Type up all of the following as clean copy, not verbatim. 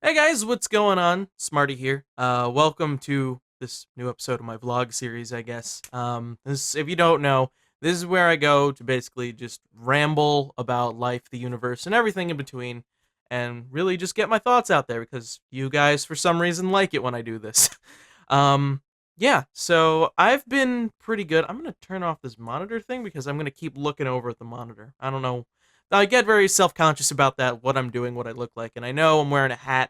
Hey guys, what's going on? Smarty here. Welcome to this new episode of my vlog series, I guess. This, if you don't know, this is where I go to basically just ramble about life, the universe, and everything in between, and really just get my thoughts out there because you guys, for some reason, like it when I do this. um, yeah, so I've been pretty good. I'm gonna turn off this monitor thing because I'm gonna keep looking over at the monitor. I don't know. I get very self-conscious about that, what I'm doing, what I look like, and I know I'm wearing a hat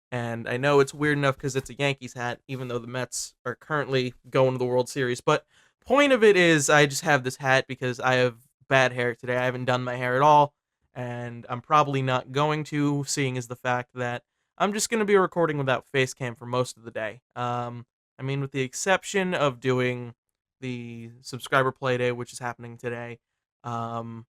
and I know it's weird enough because it's a Yankees hat, even though the Mets are currently going to the World Series. But point of it is, I just have this hat because I have bad hair today. I haven't done my hair at all, and I'm probably not going to, seeing as the fact that I'm just going to be recording without face cam for most of the day. I mean, with the exception of doing the subscriber play day, which is happening today, um,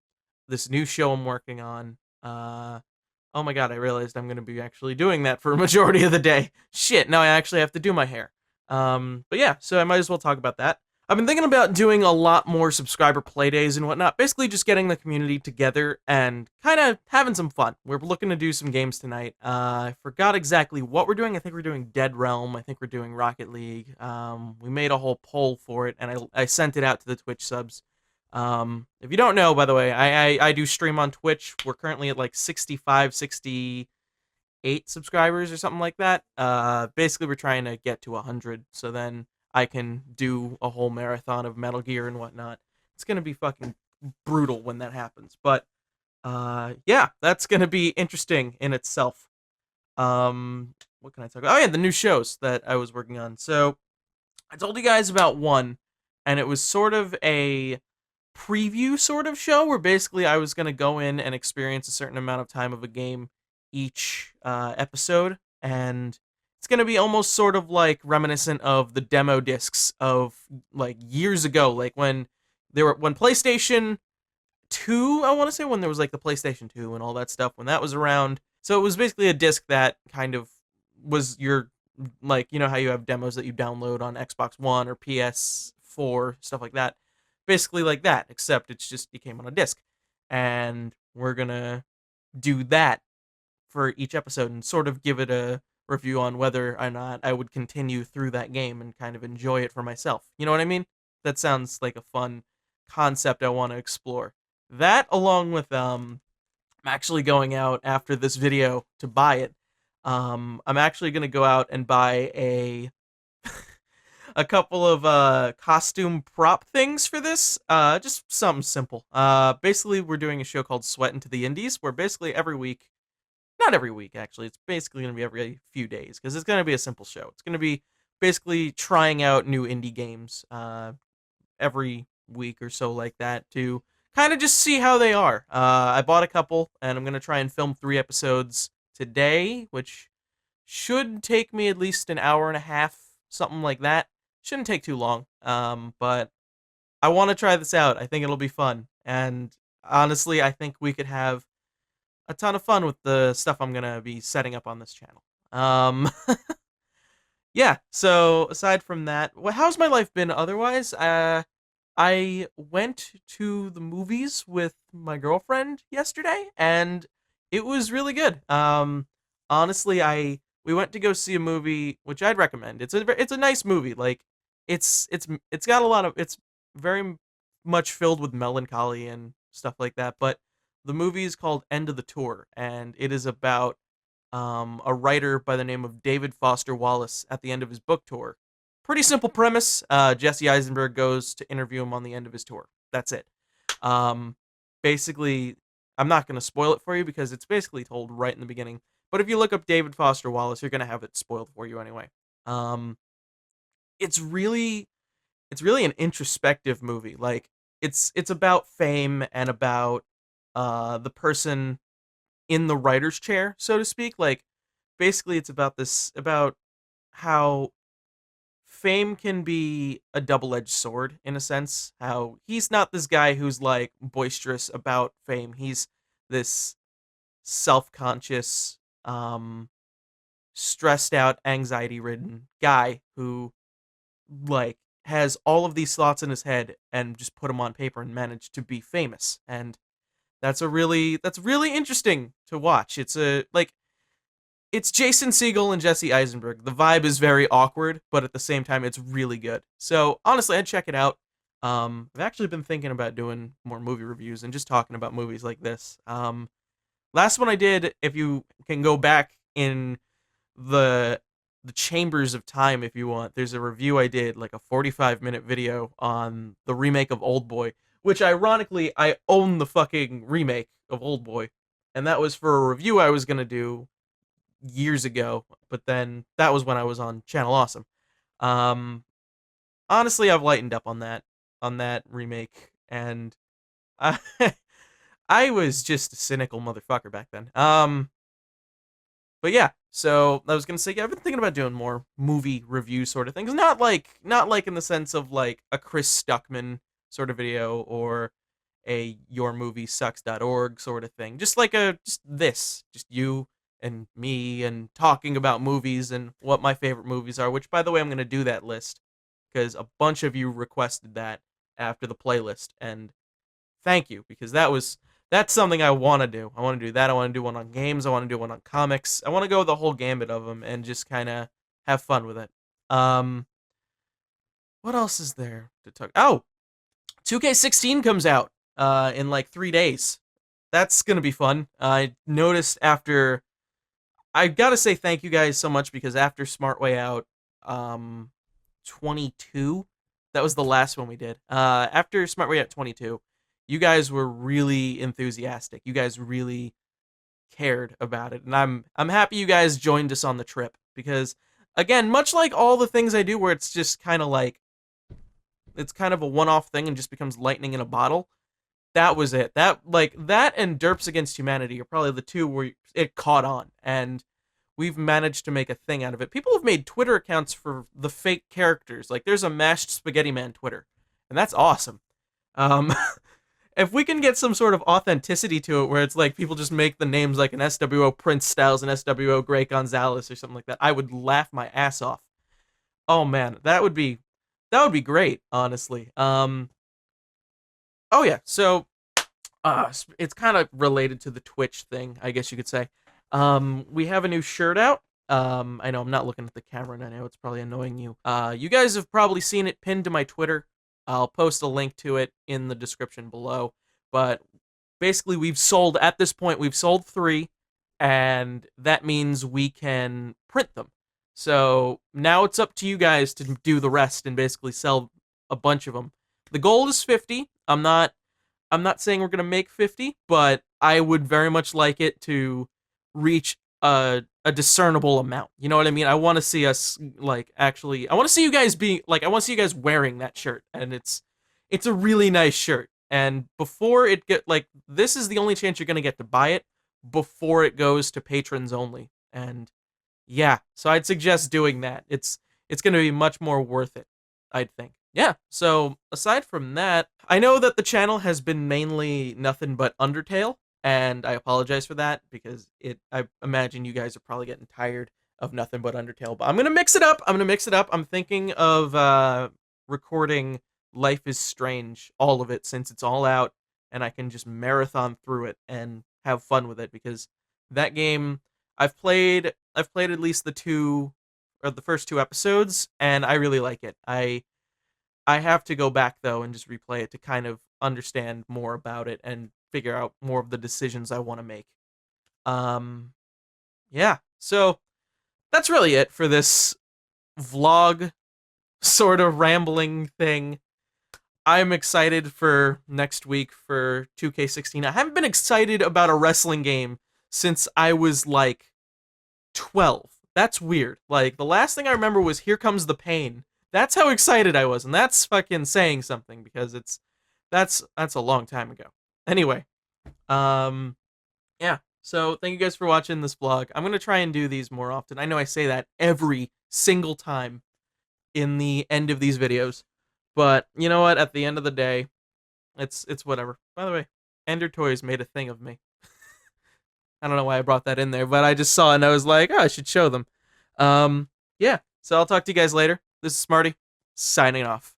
this new show I'm working on. Oh my god, I realized I'm going to be actually doing that for a majority of the day. Shit, now I actually have to do my hair. But yeah, so I might as well talk about that. I've been thinking about doing a lot more subscriber playdays and whatnot. Basically, just getting the community together and kind of having some fun. We're looking to do some games tonight. I forgot exactly what we're doing. I think we're doing Dead Realm. I think we're doing Rocket League. We made a whole poll for it, and I sent it out to the Twitch subs. If you don't know, by the way, I do stream on Twitch. We're currently at like 65, 68 subscribers or something like that. Basically, we're trying to get to 100, so then I can do a whole marathon of Metal Gear and whatnot. It's gonna be fucking brutal when that happens, but yeah, that's gonna be interesting in itself. What can I talk about? Oh yeah, the new shows that I was working on. So I told you guys about one, and it was sort of a preview sort of show where basically I was going to go in and experience a certain amount of time of a game each episode, and it's going to be almost sort of like reminiscent of the demo discs of like years ago, like when PlayStation 2, I want to say, when there was like the PlayStation 2 and all that stuff, when that was around. So it was basically a disc that kind of was your, like, you know how you have demos that you download on Xbox One or PS4, stuff like that. Basically like that, except it's just, it came on a disc. And we're going to do that for each episode and sort of give it a review on whether or not I would continue through that game and kind of enjoy it for myself. You know what I mean? That sounds like a fun concept I want to explore. That, along with I'm actually going out after this video to buy it. I'm actually going to go out and buy a couple of costume prop things for this. Just something simple. Basically, we're doing a show called Sweat into the Indies, where basically every week, not every week actually, it's basically going to be every few days because it's going to be a simple show. It's going to be basically trying out new indie games every week or so, like that, to kind of just see how they are. I bought a couple, and I'm going to try and film 3 episodes today, which should take me at least an hour and a half, something like that. Shouldn't take too long. But I want to try this out. I think it'll be fun. And honestly, I think we could have a ton of fun with the stuff I'm going to be setting up on this channel. Yeah, so aside from that, how's my life been otherwise? I went to the movies with my girlfriend yesterday, and it was really good. Honestly, I we went to go see a movie which I'd recommend. It's a nice movie. Like it's got a lot of it's very much filled with melancholy and stuff like that. But the movie is called End of the Tour, and it is about a writer by the name of David Foster Wallace at the end of his book tour. Pretty simple premise. Jesse Eisenberg goes to interview him on the end of his tour. That's it. Um, Basically, I'm not going to spoil it for you because it's basically told right in the beginning. But if you look up David Foster Wallace, you're going to have it spoiled for you anyway. Um, it's really, it's really an introspective movie. Like it's about fame and about the person in the writer's chair, so to speak. Like basically it's about about how fame can be a double-edged sword in a sense. How he's not this guy who's like boisterous about fame. He's this self-conscious, stressed out, anxiety-ridden guy who like has all of these thoughts in his head and just put them on paper and managed to be famous. And that's really interesting to watch. It's a like it's Jason Segel and Jesse Eisenberg. The vibe is very awkward, but at the same time, it's really good. So honestly, I'd check it out. I've actually been thinking about doing more movie reviews and just talking about movies like this. Last one I did, if you can go back in the the chambers of time if you want, there's a review I did, like a 45-minute video on the remake of Old Boy, which ironically I own the fucking remake of Old Boy, and that was for a review I was gonna do years ago, but then that was when I was on Channel Awesome. Um, Honestly, I've lightened up on that remake, and I, I was just a cynical motherfucker back then. But yeah, so I was gonna say, yeah, I've been thinking about doing more movie review sort of things. Not like in the sense of like a Chris Stuckman sort of video or a yourmoviesucks.org sort of thing. Just like just you and me and talking about movies and what my favorite movies are, which by the way I'm gonna do that list because a bunch of you requested that after the playlist, and thank you, because that's something I want to do. I want to do that. I want to do one on games. I want to do one on comics. I want to go the whole gambit of them and just kind of have fun with it. Um, what else is there to talk? Oh, 2K16 comes out in like 3 days. That's gonna be fun. I noticed after. I gotta say thank you guys so much, because after Smart Way Out, 22, that was the last one we did. After Smart Way Out 22, you guys were really enthusiastic. You guys really cared about it, and I'm happy you guys joined us on the trip, because again, much like all the things I do where it's just kind of like it's kind of a one-off thing and just becomes lightning in a bottle, that was it. That and Derps Against Humanity are probably the two where it caught on, and we've managed to make a thing out of it. People have made Twitter accounts for the fake characters. Like there's a Mashed Spaghetti Man Twitter, and that's awesome. Um, if we can get some sort of authenticity to it, where it's like people just make the names like an SWO Prince Styles and SWO Great Gonzalez or something like that, I would laugh my ass off. Oh man, that would be great, honestly. Oh yeah, so it's kind of related to the Twitch thing, I guess you could say. We have a new shirt out. I know I'm not looking at the camera, and I know it's probably annoying you. You guys have probably seen it pinned to my Twitter. I'll post a link to it in the description below. But basically, at this point, we've sold 3, and that means we can print them. So now it's up to you guys to do the rest and basically sell a bunch of them. The goal is 50. I'm not saying we're gonna make 50, but I would very much like it to reach a discernible amount. You know what I mean? I want to see us like actually. I want to see you guys be like. I want to see you guys wearing that shirt, and it's a really nice shirt. And before it get like this is the only chance you're gonna get to buy it before it goes to patrons only. And yeah, so I'd suggest doing that. It's gonna be much more worth it, I'd think. Yeah, so aside from that, I know that the channel has been mainly nothing but Undertale, and I apologize for that, because I imagine you guys are probably getting tired of nothing but Undertale, but I'm gonna mix it up. I'm thinking of recording Life is Strange, all of it, since it's all out, and I can just marathon through it and have fun with it, because that game I've played at least the first 2 episodes, and I really like it. I have to go back though and just replay it to kind of understand more about it and figure out more of the decisions I want to make. Um yeah. So that's really it for this vlog sort of rambling thing. I'm excited for next week for 2K16. I haven't been excited about a wrestling game since I was like 12. That's weird. Like the last thing I remember was Here Comes the Pain. That's how excited I was, and that's fucking saying something, because that's a long time ago. Anyway, um yeah. So thank you guys for watching this vlog. I'm going to try and do these more often. I know I say that every single time in the end of these videos, but you know what? At the end of the day, it's whatever. By the way, Ender Toys made a thing of me. I don't know why I brought that in there, but I just saw it and I was like, oh, I should show them. Yeah. So I'll talk to you guys later. This is Smarty, signing off.